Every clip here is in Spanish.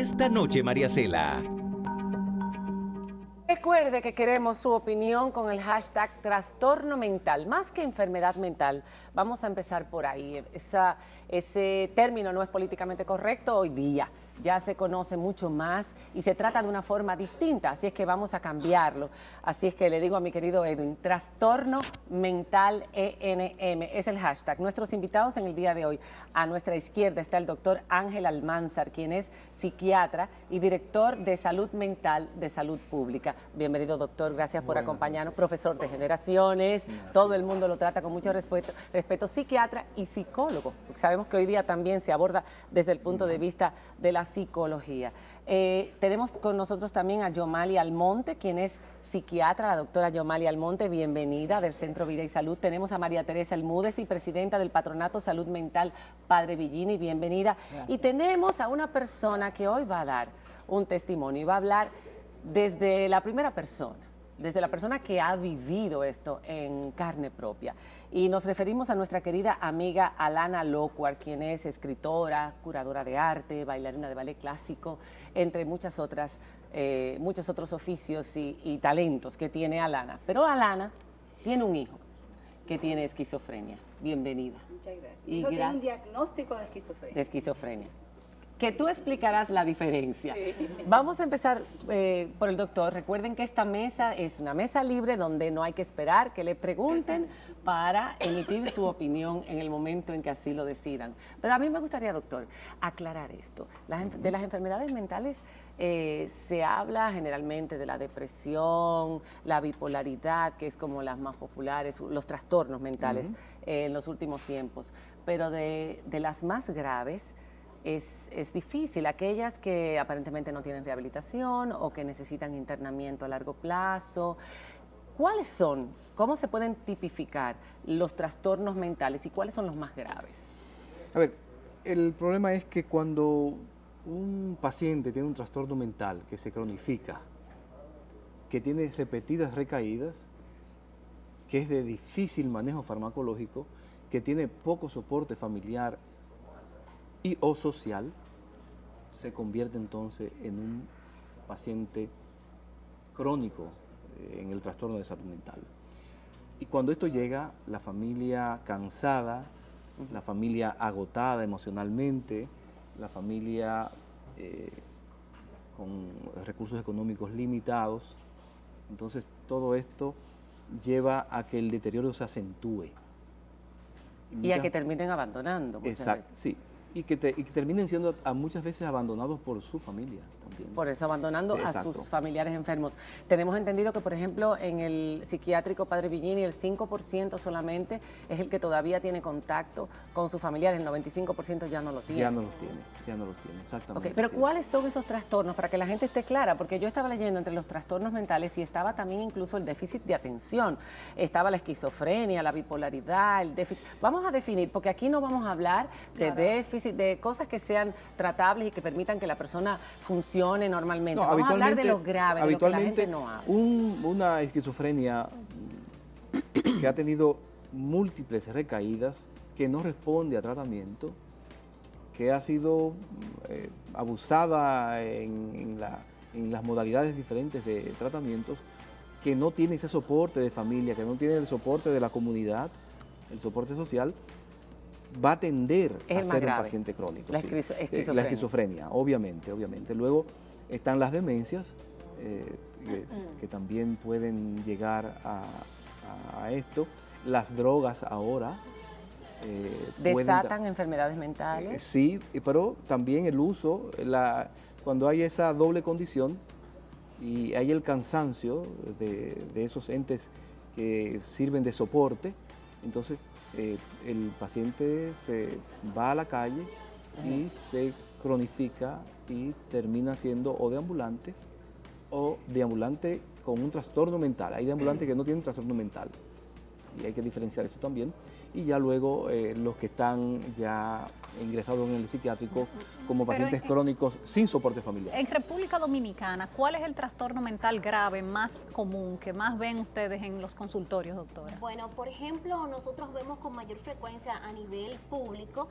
esta noche, María Cela. Recuerde que queremos su opinión con el hashtag trastorno mental, más que enfermedad mental. Vamos a empezar por ahí. Ese término no es políticamente correcto hoy día. Ya se conoce mucho más y se trata de una forma distinta, así es que vamos a cambiarlo. Así es que le digo a mi querido Edwin, trastorno mental ENM es el hashtag. Nuestros invitados en el día de hoy, a nuestra izquierda está el doctor Ángel Almanzar, quien es psiquiatra y director de salud mental de salud pública. Bienvenido, doctor, gracias por acompañarnos, profesor de generaciones, todo el mundo lo trata con mucho respeto, psiquiatra y psicólogo, porque sabemos que hoy día también se aborda desde el punto de vista de la psicología. Tenemos con nosotros también a Yomali Almonte, quien es psiquiatra, la doctora Yomali Almonte, bienvenida del Centro Vida y Salud. Tenemos a María Teresa Elmúdez, y presidenta del Patronato Salud Mental Padre Villini, bienvenida. Gracias. Y tenemos a una persona que hoy va a dar un testimonio y va a hablar desde la primera persona, desde la persona que ha vivido esto en carne propia. Y nos referimos a nuestra querida amiga Alana Locuar, quien es escritora, curadora de arte, bailarina de ballet clásico, entre muchos otros oficios y talentos que tiene Alana. Pero Alana tiene un hijo que tiene esquizofrenia. Bienvenida. Muchas gracias. Mi hijo tiene un diagnóstico de esquizofrenia. De esquizofrenia. Que tú explicarás la diferencia. Sí. Vamos a empezar por el doctor. Recuerden que esta mesa es una mesa libre donde no hay que esperar que le pregunten para emitir su opinión en el momento en que así lo decidan. Pero a mí me gustaría, doctor, aclarar esto. De las enfermedades mentales se habla generalmente de la depresión, la bipolaridad, que es como las más populares, los trastornos mentales en los últimos tiempos. Pero de las más graves, es difícil, aquellas que aparentemente no tienen rehabilitación o que necesitan internamiento a largo plazo. ¿Cuáles son? ¿Cómo se pueden tipificar los trastornos mentales y cuáles son los más graves? A ver, el problema es que cuando un paciente tiene un trastorno mental que se cronifica, que tiene repetidas recaídas, que es de difícil manejo farmacológico, que tiene poco soporte familiar y o social, se convierte entonces en un paciente crónico en el trastorno de salud mental. Y cuando esto llega, la familia cansada, la familia agotada emocionalmente, la familia con recursos económicos limitados, entonces todo esto lleva a que el deterioro se acentúe. Y a que terminen abandonando. Exacto, sí. Y que terminen siendo muchas veces abandonados por su familia también. Por eso, abandonando a sus familiares enfermos. Tenemos entendido que, por ejemplo, en el psiquiátrico Padre Villini, el 5% solamente es el que todavía tiene contacto con sus familiares, el 95% ya no lo tiene. Ya no los tiene, exactamente. Okay, pero ¿cuáles son esos trastornos? Para que la gente esté clara, porque yo estaba leyendo entre los trastornos mentales y estaba también incluso el déficit de atención. Estaba la esquizofrenia, la bipolaridad, el déficit. Vamos a definir, porque aquí no vamos a hablar de déficit, de cosas que sean tratables y que permitan que la persona funcione normalmente. No, vamos a hablar de los graves, de lo que la gente no habla. Una esquizofrenia que ha tenido múltiples recaídas, que no responde a tratamiento, que ha sido abusada en las modalidades diferentes de tratamientos, que no tiene ese soporte de familia, que no tiene el soporte de la comunidad, el soporte social, va a tender a ser un paciente crónico. La esquizofrenia, obviamente. Luego están las demencias, que también pueden llegar a esto. Las drogas ahora desatan enfermedades mentales. Sí, pero también el uso, cuando hay esa doble condición y hay el cansancio de esos entes que sirven de soporte, entonces el paciente se va a la calle y se cronifica y termina siendo o deambulante con un trastorno mental. Hay deambulantes que no tienen trastorno mental y hay que diferenciar eso también. Y ya luego los que están ya ingresados en el psiquiátrico como pacientes crónicos sin soporte familiar. En República Dominicana, ¿cuál es el trastorno mental grave más común que más ven ustedes en los consultorios, doctora? Bueno, por ejemplo, nosotros vemos con mayor frecuencia a nivel público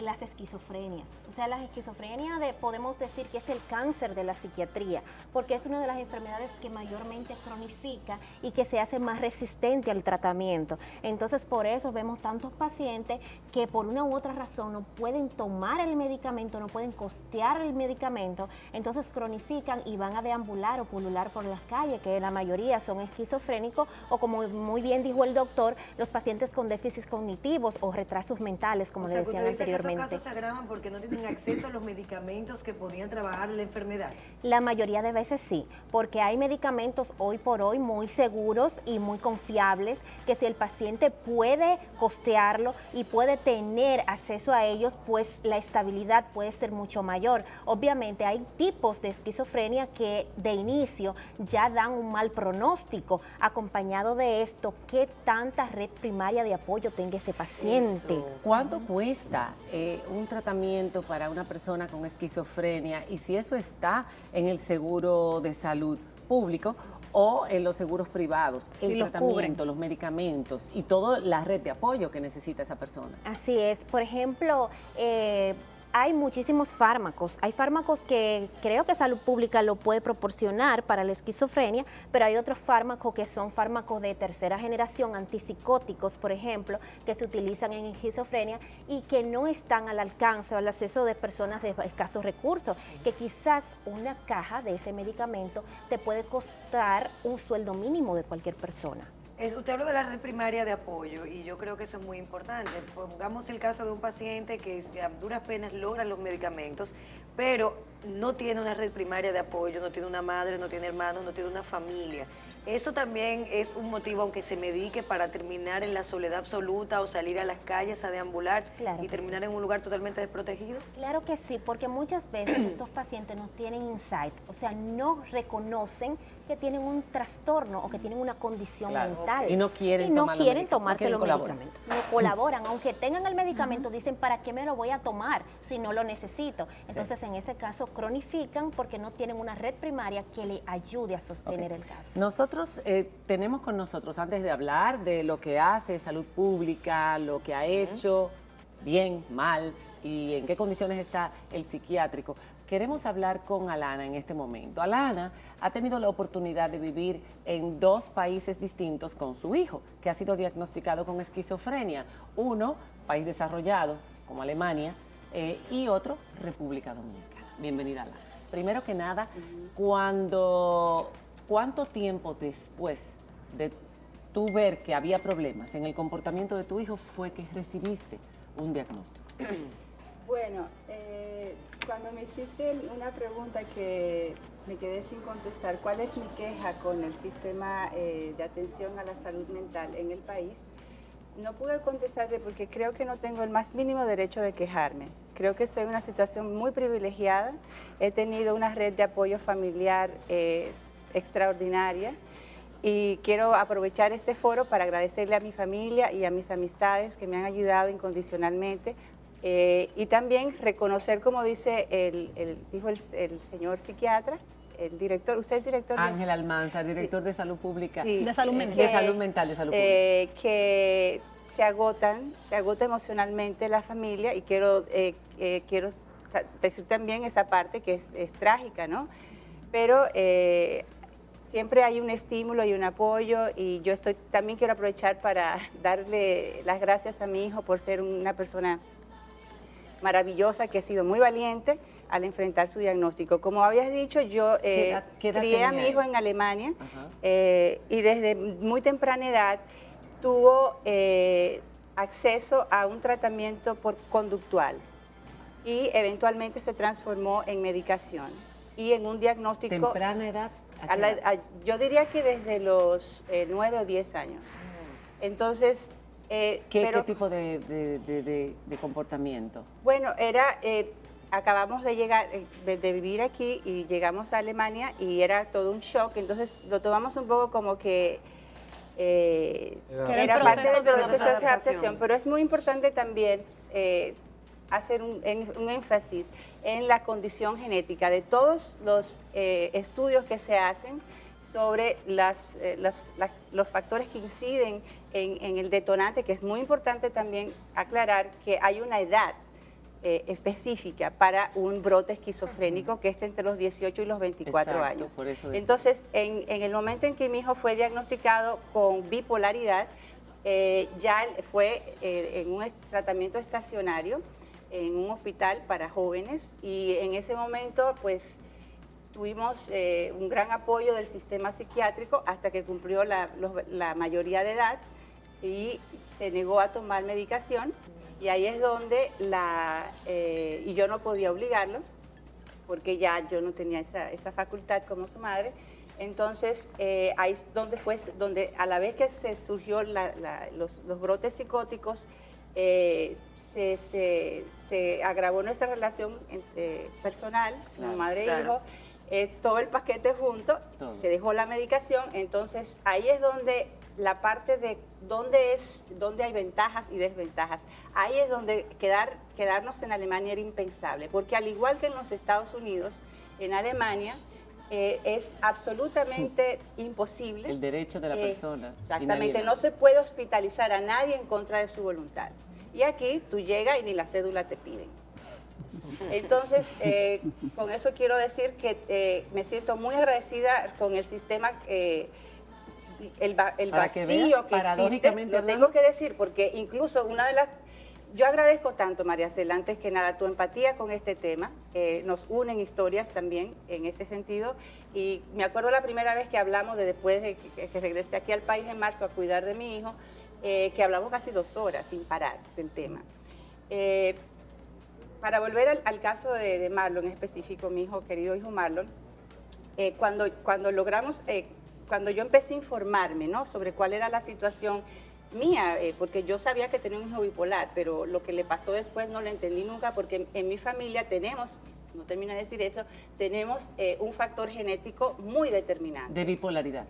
las esquizofrenias. O sea, la esquizofrenia podemos decir que es el cáncer de la psiquiatría, porque es una de las enfermedades que mayormente cronifica y que se hace más resistente al tratamiento. Entonces, por eso vemos tantos pacientes que por una u otra razón no pueden tomar el medicamento, no pueden costear el medicamento, entonces cronifican y van a deambular o pulular por las calles, que la mayoría son esquizofrénicos o, como muy bien dijo el doctor, los pacientes con déficits cognitivos o retrasos mentales, como le decían anteriormente. ¿Esos casos se agravan porque no tienen acceso a los medicamentos que podían trabajar la enfermedad? La mayoría de veces sí, porque hay medicamentos hoy por hoy muy seguros y muy confiables, que si el paciente puede costearlo y puede tener acceso a ellos, pues la estabilidad puede ser mucho mayor. Obviamente hay tipos de esquizofrenia que de inicio ya dan un mal pronóstico. Acompañado de esto, ¿qué tanta red primaria de apoyo tenga ese paciente? Eso. ¿Cuánto cuesta un tratamiento para una persona con esquizofrenia? Y si eso está en el seguro de salud público o en los seguros privados, Sí, el los tratamiento, cubren. los medicamentos y toda la red de apoyo que necesita esa persona. Así es. Por ejemplo, hay muchísimos fármacos. Hay fármacos que creo que Salud Pública lo puede proporcionar para la esquizofrenia, pero hay otros fármacos que son fármacos de tercera generación, antipsicóticos, por ejemplo, que se utilizan en esquizofrenia y que no están al alcance o al acceso de personas de escasos recursos, que quizás una caja de ese medicamento te puede costar un sueldo mínimo de cualquier persona. Usted habló de la red primaria de apoyo y yo creo que eso es muy importante. Pongamos el caso de un paciente que a duras penas logra los medicamentos, pero no tiene una red primaria de apoyo, no tiene una madre, no tiene hermanos, no tiene una familia. Eso también es un motivo, aunque se medique, para terminar en la soledad absoluta o salir a las calles a deambular Claro y terminar en un lugar totalmente desprotegido. Claro que sí, porque muchas veces estos pacientes no tienen insight, o sea, no reconocen que tienen un trastorno o que tienen una condición Claro, mental. y no quieren tomarse los colaborar. medicamentos. No colaboran, aunque tengan el medicamento, dicen, ¿para qué me lo voy a tomar si no lo necesito? Entonces, en ese caso, cronifican porque no tienen una red primaria que le ayude a sostener el caso. Nosotros tenemos con nosotros, antes de hablar de lo que hace Salud Pública, lo que ha hecho, bien, mal, y en qué condiciones está el psiquiátrico, queremos hablar con Alana en este momento. Alana ha tenido la oportunidad de vivir en 2 países distintos con su hijo, que ha sido diagnosticado con esquizofrenia. Uno, país desarrollado, como Alemania, y otro, República Dominicana. Bienvenida, Alana. Primero que nada, ¿cuánto tiempo después de tú ver que había problemas en el comportamiento de tu hijo fue que recibiste un diagnóstico? Bueno, cuando me hiciste una pregunta que me quedé sin contestar, ¿cuál es mi queja con el sistema de atención a la salud mental en el país? No pude contestarte porque creo que no tengo el más mínimo derecho de quejarme. Creo que soy una situación muy privilegiada. He tenido una red de apoyo familiar extraordinaria y quiero aprovechar este foro para agradecerle a mi familia y a mis amistades que me han ayudado incondicionalmente. Y también reconocer, como dijo el señor psiquiatra, el director, usted es director Ángel Almanza, director de Salud Pública. Sí, de salud mental. De salud mental, de salud pública. que se agota emocionalmente la familia y quiero decir también esa parte que es trágica, ¿no? Pero siempre hay un estímulo y un apoyo y yo también quiero aprovechar para darle las gracias a mi hijo por ser una persona maravillosa, que ha sido muy valiente al enfrentar su diagnóstico. Como habías dicho, yo ¿Qué edad crié a mi tenía hijo él? en Alemania Ajá. Y desde muy temprana edad tuvo acceso a un tratamiento conductual y eventualmente se transformó en medicación y en un diagnóstico. ¿Temprana edad? ¿A qué edad? Yo diría que desde los 9 o 10 años. Entonces, ¿Qué tipo de comportamiento? bueno, acabamos de llegar, de vivir aquí y llegamos a Alemania y era todo un shock, entonces lo tomamos un poco como que era el era parte proceso del de proceso de adaptación. adaptación, pero es muy importante también hacer un énfasis en la condición genética de todos los estudios que se hacen sobre los factores que inciden en el detonante, que es muy importante también aclarar que hay una edad específica para un brote esquizofrénico que es entre los 18 y los 24 Exacto, años. por eso decía. Entonces, en el momento en que mi hijo fue diagnosticado con bipolaridad, ya fue en un tratamiento estacionario en un hospital para jóvenes, y en ese momento pues tuvimos un gran apoyo del sistema psiquiátrico hasta que cumplió la mayoría de edad y se negó a tomar medicación, y ahí es donde y yo no podía obligarlo porque ya yo no tenía esa facultad como su madre. Entonces, ahí es donde a la vez que se surgió los brotes psicóticos, se agravó nuestra relación personal, como madre e hijo, todo el paquete junto, se dejó la medicación. Entonces, ahí es donde la parte de dónde hay ventajas y desventajas. Ahí es donde quedarnos en Alemania era impensable, porque al igual que en los Estados Unidos, en Alemania es absolutamente imposible. El derecho de la persona. Exactamente, no se puede hospitalizar a nadie en contra de su voluntad. Y aquí tú llegas y ni la cédula te piden. Entonces, con eso quiero decir que me siento muy agradecida con el sistema, el vacío que existe, lo tengo que decir, porque incluso yo agradezco tanto, María Cela, antes que nada, tu empatía con este tema. Nos unen historias también en ese sentido. Y me acuerdo la primera vez que hablamos, después de que regresé aquí al país en marzo a cuidar de mi hijo, que hablamos casi 2 horas sin parar del tema. Para volver al caso de Marlon en específico, mi querido hijo Marlon, cuando yo empecé a informarme, ¿no?, sobre cuál era la situación mía, porque yo sabía que tenía un hijo bipolar, pero lo que le pasó después no lo entendí nunca, porque en mi familia tenemos, no termino de decir eso, tenemos un factor genético muy determinante. De bipolaridad.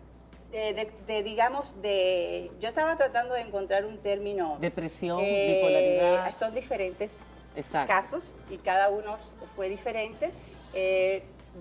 Yo estaba tratando de encontrar un término. Depresión, bipolaridad. Son diferentes Exacto. casos y cada uno fue diferente.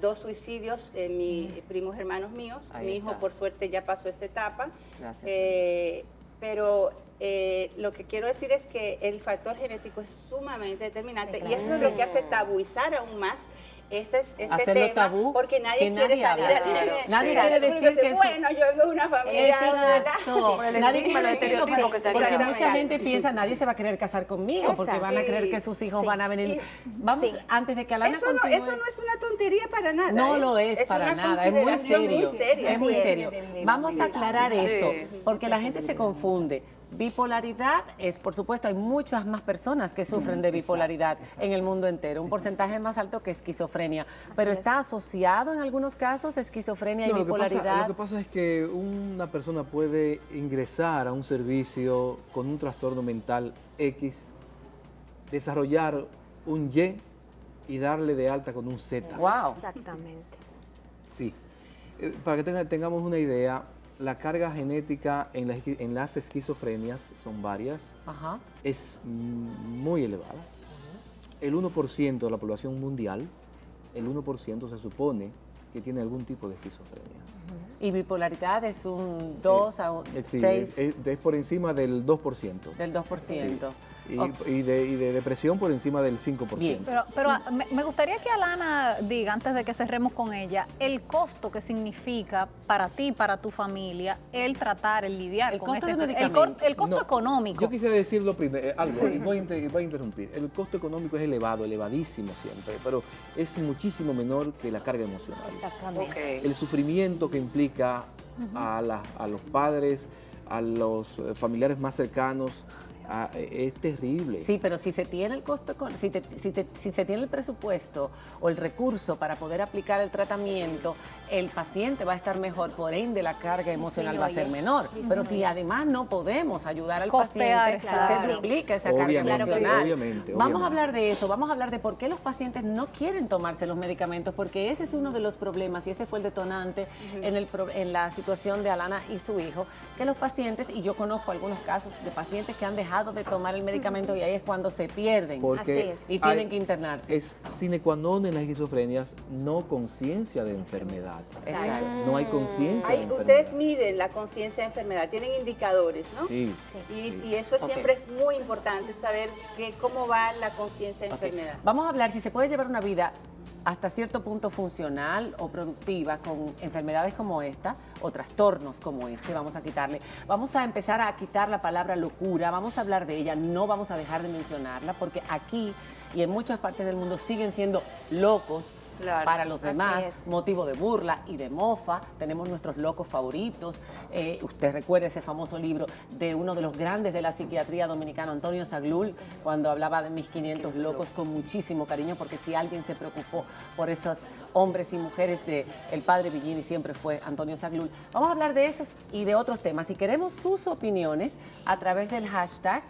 2 suicidios en mis primos hermanos míos. Ahí Mi hijo, está. por suerte, ya pasó esa etapa. Gracias. Pero lo que quiero decir es que el factor genético es sumamente determinante, y eso es lo que hace tabuizar aún más este Hacerlo tema, tabú, porque nadie que quiere nadie salir habla. a Nadie claro, quiere porque decir dice, que eso- bueno, yo vengo de una familia. Exacto. Por el Nadie estigma, quiere los decirlo estereotipos que se porque crean. mucha gente piensa, nadie se va a querer casar conmigo porque van a creer que sus hijos van a venir. Vamos, antes de que Alana Eso continúe. no es una tontería para nada. No lo es para una nada, es muy consideración serio. muy seria. Es muy Sí, serio. Vamos a aclarar esto, Sí. porque la gente se confunde. Bipolaridad es, por supuesto, hay muchas más personas que sufren de bipolaridad en el mundo entero, un porcentaje más alto que esquizofrenia, pero está asociado en algunos casos esquizofrenia y No, bipolaridad. lo que pasa es que una persona puede ingresar a un servicio con un trastorno mental X, desarrollar un Y y darle de alta con un Z. Wow. Exactamente. Sí. Para que tengamos una idea, la carga genética en las esquizofrenias, son varias, Ajá. es muy elevada. El 1% de la población mundial, el 1% se supone que tiene algún tipo de esquizofrenia. Y bipolaridad es un 2 a un Sí, 6 es por encima del 2%. del 2%. Y, Ok. y de depresión por encima del 5%. Bien. Pero me gustaría que Alana diga, antes de que cerremos con ella, el costo que significa para ti, para tu familia, el tratar, el lidiar El con costo este del el medicamento. el costo No, económico. Yo quisiera decirlo primero, algo, y voy a interrumpir. El costo económico es elevado, elevadísimo siempre, pero es muchísimo menor que la carga emocional. Exactamente. Ok. El sufrimiento que implica a los padres, a los familiares más cercanos, es terrible. Sí, pero si se tiene el costo, si se tiene el presupuesto o el recurso para poder aplicar el tratamiento, el paciente va a estar mejor, por ende la carga emocional va a ser menor. Pero si además no podemos ayudar al Costear, paciente, claro. se duplica esa carga Obviamente, emocional. obviamente. Vamos a hablar de eso, vamos a hablar de por qué los pacientes no quieren tomarse los medicamentos, porque ese es uno de los problemas y ese fue el detonante en la situación de Alana y su hijo, que los pacientes, y yo conozco algunos casos de pacientes que han dejado dejado de tomar el medicamento y ahí es cuando se pierden Porque Así y tienen hay- que internarse. es sine qua non en las esquizofrenias no conciencia de enfermedad. Exacto. No hay conciencia de Ahí enfermedad. ustedes miden la conciencia de enfermedad, tienen indicadores, ¿no? Sí. Y eso siempre es muy importante, saber cómo va la conciencia de Ok. enfermedad. Vamos a hablar si se puede llevar una vida hasta cierto punto funcional o productiva con enfermedades como esta o trastornos como este, vamos a quitarle. Vamos a empezar a quitar la palabra locura, vamos a hablar de ella, no vamos a dejar de mencionarla porque aquí y en muchas partes del mundo siguen siendo locos. Claro, Para los así demás, es. motivo de burla y de mofa. Tenemos nuestros locos favoritos. Usted recuerda ese famoso libro de uno de los grandes de la psiquiatría dominicana, Antonio Saglul, cuando hablaba de mis 500 locos con muchísimo cariño, porque si alguien se preocupó por esos hombres y mujeres de el padre Villini, siempre fue Antonio Saglul. Vamos a hablar de esos y de otros temas. Si queremos sus opiniones a través del hashtag,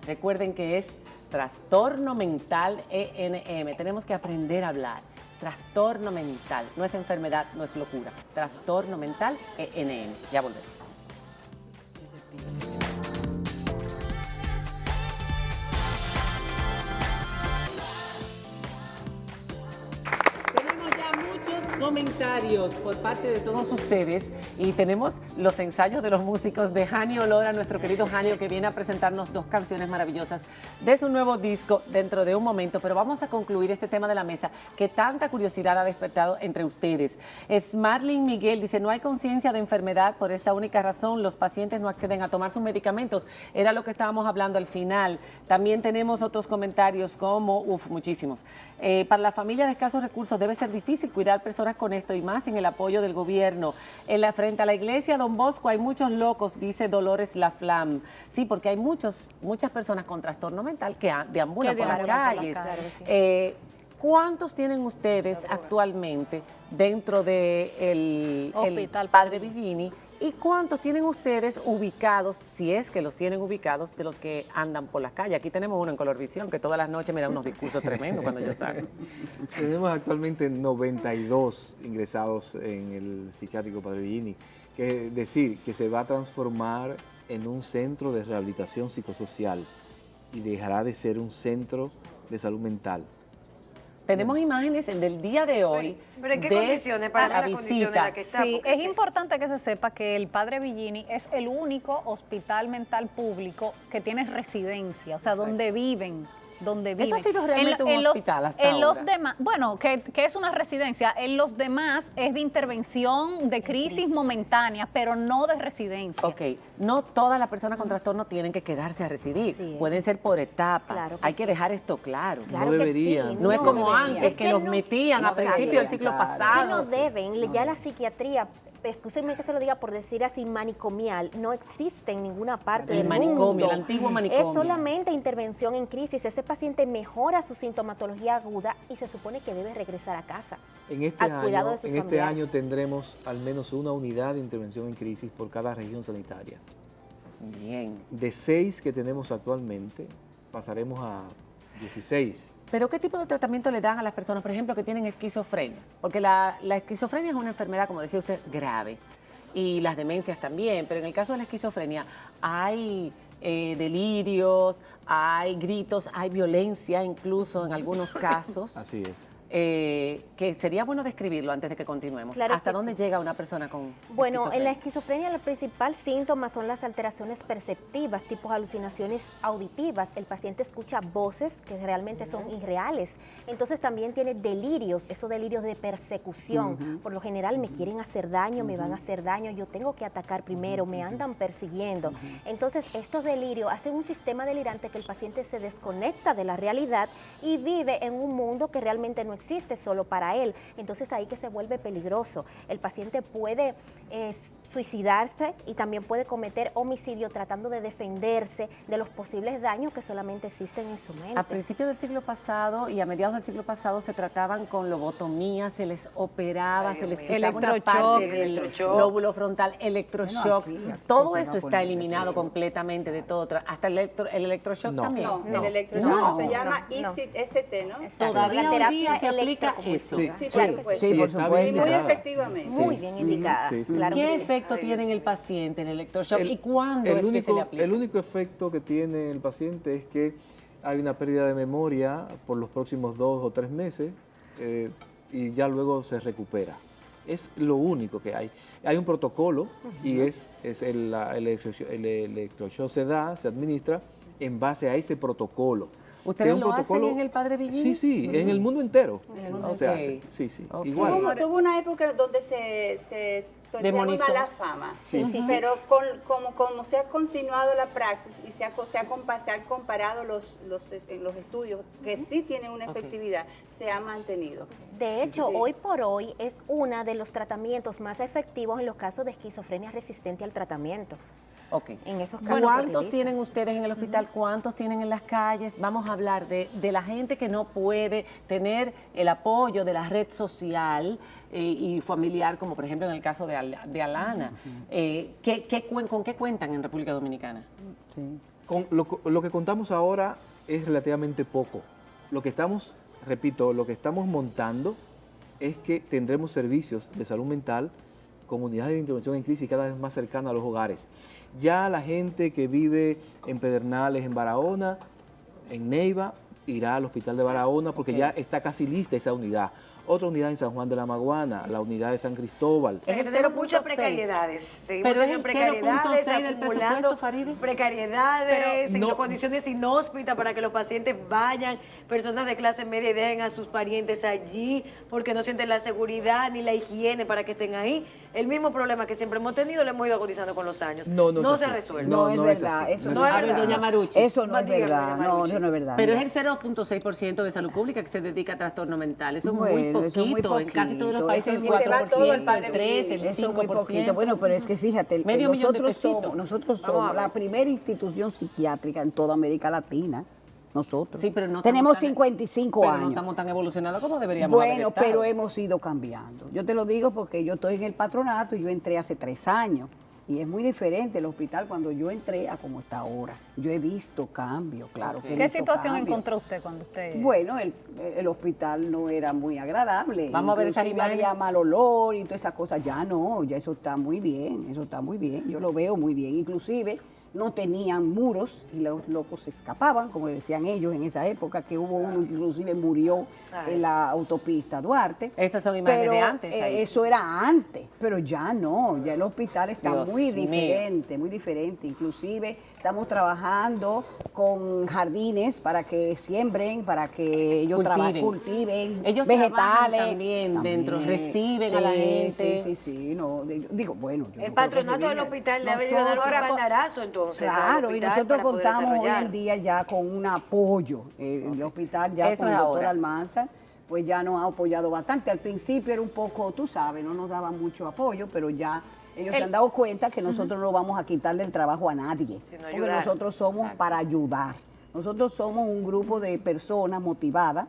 recuerden que es trastorno mental ENM. Tenemos que aprender a hablar. Trastorno mental. No es enfermedad, no es locura. Trastorno mental ENM. Ya volvemos. Tenemos ya muchos comentarios por parte de todos ustedes y tenemos los ensayos de los músicos de Janio Olora, nuestro querido Janio, que viene a presentarnos 2 canciones maravillosas de su nuevo disco dentro de un momento, pero vamos a concluir este tema de la mesa que tanta curiosidad ha despertado entre ustedes. Marlene Miguel dice, no hay conciencia de enfermedad, por esta única razón los pacientes no acceden a tomar sus medicamentos. Era lo que estábamos hablando al final. También tenemos otros comentarios como, muchísimos. Para la familia de escasos recursos debe ser difícil cuidar personas con esto y más sin el apoyo del gobierno. Frente a la iglesia Don Bosco hay muchos locos, dice Dolores Laflam. Sí, porque hay muchas personas con trastorno mental que deambulan Que por las deambulan por las calles. calles, ¿Cuántos tienen ustedes actualmente dentro del Hospital Padre Villini? ¿Y cuántos tienen ustedes ubicados, si es que los tienen ubicados, de los que andan por las calles? Aquí tenemos uno en Colorvisión que todas las noches me da unos discursos tremendos cuando yo salgo. Tenemos actualmente 92 ingresados en el psiquiátrico Padre Villini, que es decir, que se va a transformar en un centro de rehabilitación psicosocial y dejará de ser un centro de salud mental. Tenemos imágenes del día de hoy Pero ¿en qué de condiciones? Para la las condiciones en visita. las que está. Sí, porque es importante que se sepa que el Padre Villini es el único hospital mental público que tiene residencia, o sea, donde viven. Eso ha sido realmente un hospital hasta en los ahora. demás, bueno, que es una residencia, en los demás es de intervención de crisis momentánea, pero no de residencia. Ok, no todas las personas con trastorno tienen que quedarse a residir, Así es. pueden ser por etapas, Claro que hay que dejar esto claro. Claro No que deberían. sí, No es como deberían. antes, Es que los no- metían a no principios del deberían, siglo que pasado. no deben, ya la psiquiatría, excúsenme que se lo diga por decir así, manicomial, no existe en ninguna parte El del manicomio, mundo. el antiguo manicomio. Es solamente intervención en crisis. Ese paciente mejora su sintomatología aguda y se supone que debe regresar a casa. En este, Al cuidado año, de sus en este familiares. año tendremos al menos una unidad de intervención en crisis por cada región sanitaria. Bien. De 6 que tenemos actualmente, pasaremos a 16. Pero ¿qué tipo de tratamiento le dan a las personas, por ejemplo, que tienen esquizofrenia? Porque la esquizofrenia es una enfermedad, como decía usted, grave. Y las demencias también. Pero en el caso de la esquizofrenia hay delirios, hay gritos, hay violencia incluso en algunos casos. Así es. Que sería bueno describirlo antes de que continuemos. Claro ¿Hasta que dónde sí. llega una persona con Bueno, en la esquizofrenia el principal síntoma son las alteraciones perceptivas, tipo alucinaciones auditivas. El paciente escucha voces que realmente son irreales. Entonces también tiene delirios, esos delirios de persecución. Por lo general me quieren hacer daño, me van a hacer daño, yo tengo que atacar primero, me andan persiguiendo. Entonces estos delirios hacen un sistema delirante que el paciente se desconecta de la realidad y vive en un mundo que realmente no existe solo para él. Entonces ahí que se vuelve peligroso. El paciente puede suicidarse y también puede cometer homicidio tratando de defenderse de los posibles daños que solamente existen en su mente. A principios del siglo pasado y a mediados del siglo pasado se trataban con lobotomía, se les operaba, Ay, se les Dios mío. quitaba una Electroshock. parte del Electroshock. lóbulo frontal, electroshocks. Todo eso está eliminado completamente de todo. Hasta el electroshock No. también. No, No, el electroshock no, se llama no. ST, ¿no? Todavía La hoy terapia día se aplica eso. Sí, Sí, por supuesto. sí, por Y supuesto. muy indicada. efectivamente. Muy bien indicada. Sí, sí. Claro ¿Qué que sí. efecto tiene en el paciente el electroshock y cuándo es que se le aplica? El único efecto que tiene el paciente es que hay una pérdida de memoria por los próximos 2 o 3 meses y ya luego se recupera. Es lo único que hay. Hay un protocolo y el electroshock se administra en base a ese protocolo. ¿Ustedes Que es un lo hacen en el Padre Villín? Sí, en el mundo entero mundo se entero. hace. Sí, sí, Ok. igual. Tuvo una época donde se tenía muy Demonizó. mala fama, Sí, sí, sí. pero como se ha continuado la praxis y se han comparado los estudios que sí tienen una efectividad, se ha mantenido. De hecho, Sí. hoy por hoy es uno de los tratamientos más efectivos en los casos de esquizofrenia resistente al tratamiento. Ok. En esos casos se ¿Cuántos utiliza. tienen ustedes en el hospital? ¿Cuántos tienen en las calles? Vamos a hablar de la gente que no puede tener el apoyo de la red social y familiar, como por ejemplo en el caso de Alana. ¿Con qué cuentan en República Dominicana? Con lo que contamos ahora es relativamente poco. Lo que estamos, repito, lo que estamos montando es que tendremos servicios de salud mental con unidades de intervención en crisis cada vez más cercanas a los hogares. Ya la gente que vive en Pedernales, en Barahona, en Neiva, irá al hospital de Barahona porque ya está casi lista esa unidad. Otra unidad en San Juan de la Maguana, la unidad de San Cristóbal. Es el Tenemos muchas 0.6. precariedades. Seguimos Pero es el teniendo 0.6 del acumulando presupuesto, Faride. precariedades, Pero no- condiciones inhóspitas para que los pacientes vayan, personas de clase media y dejen a sus parientes allí porque no sienten la seguridad ni la higiene para que estén ahí. El mismo problema que siempre hemos tenido lo hemos ido agudizando con los años. No se así. resuelve. No, es es verdad, así. eso no es A ver, verdad. doña Marucci. Eso no es Dígame, verdad, doña no, Marucci. eso no es verdad. Pero es mira. el 0.6% de salud pública que se dedica a trastorno mental. Eso es muy Bueno, poquito. eso es muy En casi todos los poquito, países el eso es- Y se va todo al 4%, Padre el 3%, el Villín. Eso es muy 5%. poquito. Bueno, pero es que fíjate, Medio millón de pesitos. nosotros Vamos a somos ver. la primera institución psiquiátrica en toda América Latina. Nosotros. Sí, pero no tenemos estamos tan- 55 pero años. no estamos tan evolucionados como deberíamos haber Bueno, estado. pero hemos ido cambiando. Yo te lo digo porque yo estoy en el patronato y yo entré hace 3 años. Y es muy diferente el hospital cuando yo entré a como está ahora. Yo he visto cambios, claro. que he ¿Qué visto situación cambios. encontró usted cuando usted...? Bueno, el hospital no era muy agradable. Vamos a ver esas Inclusive imágenes. había mal olor y todas esas cosas. Ya no, ya eso está muy bien, eso está muy bien. Yo lo veo muy bien. Inclusive no tenían muros y los locos se escapaban, como decían ellos en esa época, que hubo uno que inclusive murió en la autopista Duarte. Esas son imágenes Pero, de antes. Ahí. eso era antes, pero ya no, ya el hospital está Dios muy mío. diferente, muy diferente. Inclusive estamos trabajando con jardines para que siembren, para que ellos cultiven Ellos vegetales. trabajan también dentro, reciben a la gente. Sí, no, digo, bueno. yo El no creo que patronato del reciben. hospital le ha venido a dar un Nosotros- espaldarazo entonces. al Claro, y hospital nosotros para poder contamos hoy en desarrollar. día ya con un apoyo. El hospital ya Eso con el es doctor ahora. Almanza, pues ya nos ha apoyado bastante. Al principio era un poco, tú sabes, no nos daban mucho apoyo, pero ya ellos se han dado cuenta que nosotros no vamos a quitarle el trabajo a nadie, Sino porque ayudar. nosotros somos para ayudar. Nosotros somos un grupo de personas motivadas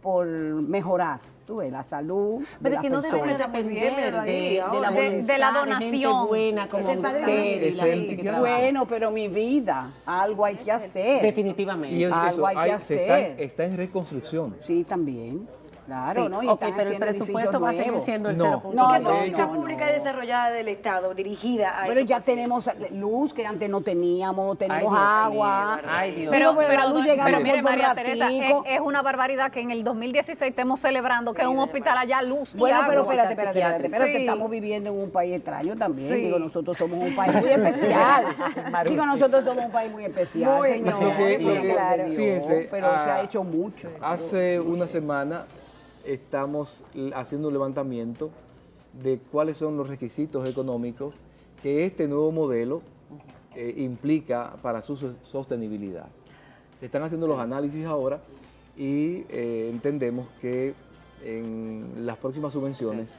por mejorar, tú ves, la salud de Pero las es que no personas. debe Está muy bien, depender míralo ahí, de la ahora. voluntad De la gente donación. buena como Es el padre usted y Villín. la Es el gente que psiquiatra. trabaja. Bueno, pero mi vida, algo hay que hacer. Definitivamente. Y es que Algo hay que hacer. está en reconstrucción. Sí, también. Claro, Sí, ¿no? Y ok, están pero el haciendo presupuesto va a seguir edificios siendo el No. 0.6. No, ¿Qué no, política no, pública no. desarrollada del Estado dirigida a Pero esos ya pacientes? tenemos luz que antes no teníamos, tenemos Dios agua. mío, ay, Dios. Pero la luz llegaba pero por mire, un María Teresa, ratico. es una barbaridad que en el 2016 estemos celebrando que en un hospital haya luz y Bueno, pero agua. espérate, Sí. estamos viviendo en un país extraño también. Sí. Digo, nosotros somos un país muy especial. Digo, nosotros somos un país muy especial, Muy señor. Porque- por el porque, amor de Dios, fíjense, pero se ha hecho mucho. Hace una semana estamos haciendo un levantamiento de cuáles son los requisitos económicos que este nuevo modelo implica para su sostenibilidad. Se están haciendo los análisis ahora y entendemos que en las próximas subvenciones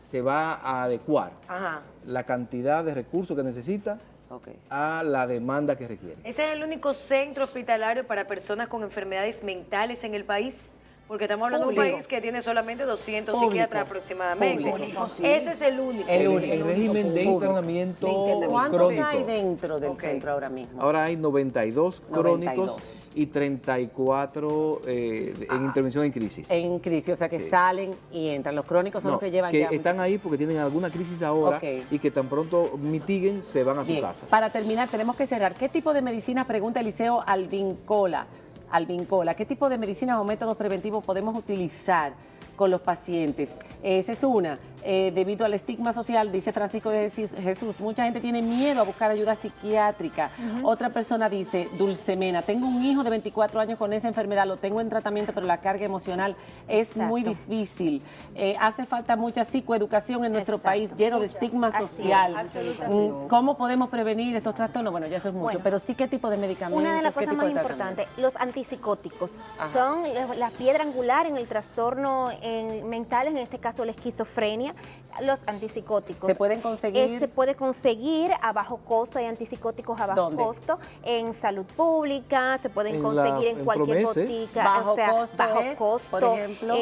se va a adecuar Ajá. la cantidad de recursos que necesita Ok. a la demanda que requiere. ¿Ese es el único centro hospitalario para personas con enfermedades mentales en el país? Porque estamos hablando de un Público. país que tiene solamente 200 Público. psiquiatras aproximadamente. Público, sí. Ese es el único. El régimen de público. internamiento ¿Cuántos crónico. hay dentro del Ok. centro ahora mismo? Ahora hay 92 crónicos 92. y 34 en intervención en crisis. En crisis, o sea que salen y entran. Los crónicos son No, los que llevan que ya están ahí porque tienen alguna crisis ahora Ok. y que tan pronto mitiguen se van a su Bien, casa. para terminar, tenemos que cerrar. ¿Qué tipo de medicinas, pregunta Eliseo Alvincola, qué tipo de medicinas o métodos preventivos podemos utilizar con los pacientes? Esa es una. Debido al estigma social, dice Francisco de Jesús, mucha gente tiene miedo a buscar ayuda psiquiátrica. Otra persona dice, Dulcemena, tengo un hijo de 24 años con esa enfermedad, lo tengo en tratamiento, pero la carga emocional es muy difícil. Hace falta mucha psicoeducación en nuestro país, lleno de estigma Así es, social. absolutamente. ¿Cómo podemos prevenir estos trastornos? Bueno, ya eso es mucho, Bueno, pero sí, ¿qué tipo de medicamentos? Una de las qué cosas tipo más de tratamiento? importantes, los antipsicóticos, Ajá. son la piedra angular en el trastorno mental, en este caso la esquizofrenia. Los antipsicóticos. ¿Se pueden conseguir? Se puede conseguir a bajo costo, hay antipsicóticos a bajo ¿Dónde? costo, en salud pública, se pueden En conseguir la- en cualquier Promese. botica, Bajo o sea, costo bajo es, costo, por ejemplo,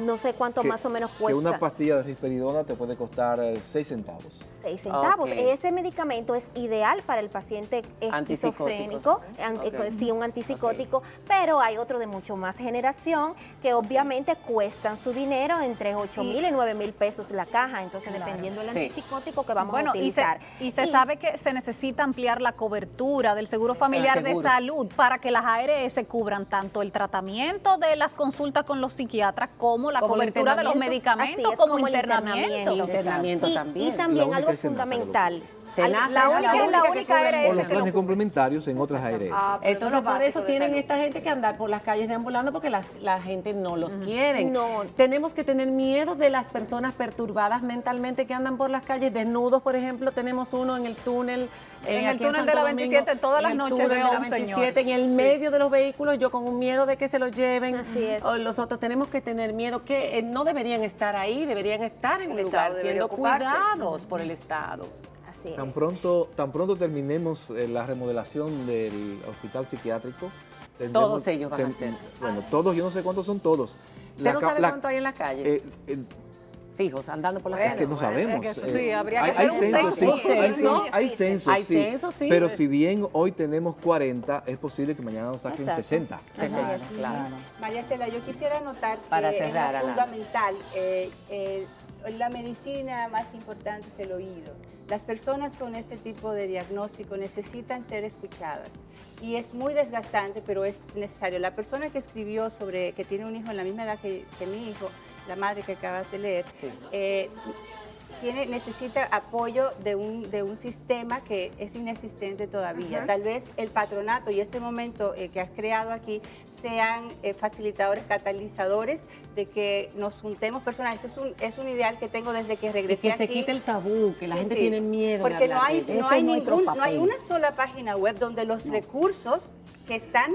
no sé cuánto que- más o menos Que cuesta. una pastilla de risperidona te puede costar 6 centavos. 6 centavos. Ok. Ese medicamento es ideal para el paciente esquizofrénico, Antipsicóticos. sí, un antipsicótico, pero hay otro de mucho más generación que obviamente cuestan su dinero entre 8,000 y 9,000 pesos la caja, entonces dependiendo del Sí. antipsicótico que vamos a Bueno, utilizar. y se sabe que se necesita ampliar la cobertura del Seguro Familiar de seguro. Salud para que las ARS cubran tanto el tratamiento de las consultas con los psiquiatras como la Como el cobertura de los internamiento. medicamentos, Así es, como como el internamiento. Internamiento y, también. y también La algo única es Senasa, fundamental. Senasa La única es la única que cubre ARS O los que lo planes complementarios en otras ARS. Entonces, no por básico eso de tienen salud. esta gente que andar por las calles deambulando porque la gente no los quiere. No. Tenemos que tener miedo de las personas perturbadas mentalmente que andan por las calles desnudos, por ejemplo. Tenemos uno en el túnel. En el aquí en túnel Santo de la Domingo, 27, todas en las el noches túnel veo de la a un señor. 27, en el medio de los vehículos, yo con un miedo de que se lo lleven. Así es. O los otros tenemos que tener miedo que no deberían estar ahí, deberían estar en El un lugar Estado debería siendo ocuparse. cuidados por el Estado. Así es. Tan pronto terminemos la remodelación del hospital psiquiátrico. Todos ellos van a ser. Bueno, todos, yo no sé cuántos son todos. ¿Usted no sabe cuánto hay en las calles? Fijos, andando por las Es que calles. no sabemos. es que eso sí, habría que hay hacer un censos, censo. sí, hay censos, Hay sí. censos, sí. Pero si bien hoy tenemos 40, es posible que mañana nos saquen Exacto. 60. Claro. María Cela, yo quisiera anotar Para que cerrar, es Ana. fundamental. La medicina más importante es el oído. Las personas con este tipo de diagnóstico necesitan ser escuchadas y es muy desgastante, pero es necesario. La persona que escribió sobre que tiene un hijo en la misma edad que mi hijo, la madre que acabas de leer, necesita apoyo de un sistema que es inexistente todavía. Tal vez el patronato y este momento que has creado aquí sean facilitadores, catalizadores de que nos juntemos personas. Eso es un ideal que tengo desde que Y regresé que se aquí. quite el tabú, que la Sí, gente sí. tiene miedo Porque de no hablar hay, de ello. no Ese hay es nuestro ningún, no hay papel. una sola página web donde los recursos que están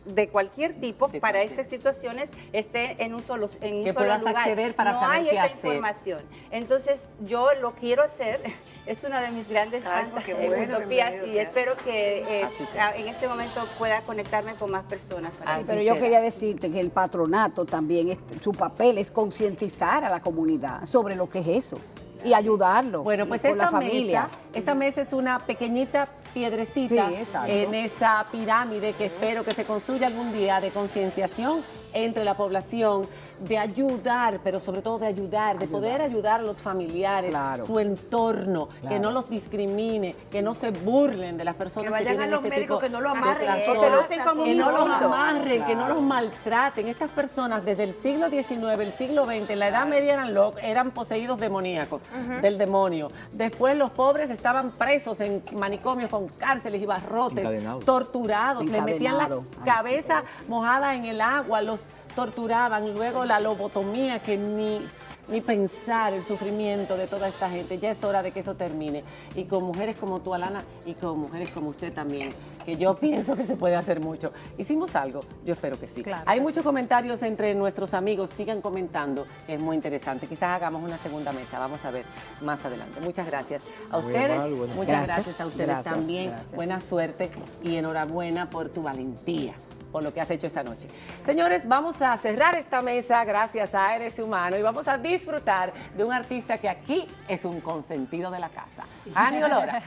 de cualquier tipo De para cualquier. estas situaciones estén en un solo Que solo puedas lugar. acceder para no saber hay qué esa hacer. información. Entonces yo lo quiero hacer. Es una de mis grandes Ay, qué bueno, utopías bienvenido y sea. espero que Así sea. en este momento pueda conectarme con más personas. Para Así eso. Pero yo será. quería decirte que el patronato también, su papel es concientizar a la comunidad sobre lo que es eso y ayudarlo Bueno, pues con la esta familia. mesa es una pequeñita piedrecita Sí, exacto. en esa pirámide que espero que se construya algún día de concienciación entre la población, de ayudar, pero sobre todo de ayudar, de poder ayudar a los familiares, Claro. su entorno, que Claro. no los discrimine, que no se burlen de las personas Que vayan tienen a los este médicos, tipo que no lo de amarren, trastornos. que lo hacen como que un no los mundo. amarren, que no los maltraten. Estas personas desde el siglo XIX, el siglo XX, en la Edad Media eran poseídos demoníacos, del demonio. Después los pobres estaban presos en manicomios con cárceles y barrotes, Encadenados. torturados, le metían la Encadenado. Ay, cabeza mojada en el agua, los torturaban, luego la lobotomía, que ni pensar el sufrimiento de toda esta gente. Ya es hora de que eso termine. Y con mujeres como tú, Alana, y con mujeres como usted también, que yo pienso que se puede hacer mucho. ¿Hicimos algo? Yo espero que sí. Claro Hay que muchos comentarios entre nuestros amigos, sigan comentando, que es muy interesante. Quizás hagamos una segunda mesa, vamos a ver más adelante. Muchas gracias a Muy ustedes, amable, buenas muchas tardes. gracias a ustedes Gracias, también. gracias. Buena suerte y enhorabuena por tu valentía. por lo que has hecho esta noche. Señores, vamos a cerrar esta mesa gracias a Eres Humano y vamos a disfrutar de un artista que aquí es un consentido de la casa, Ani Olora.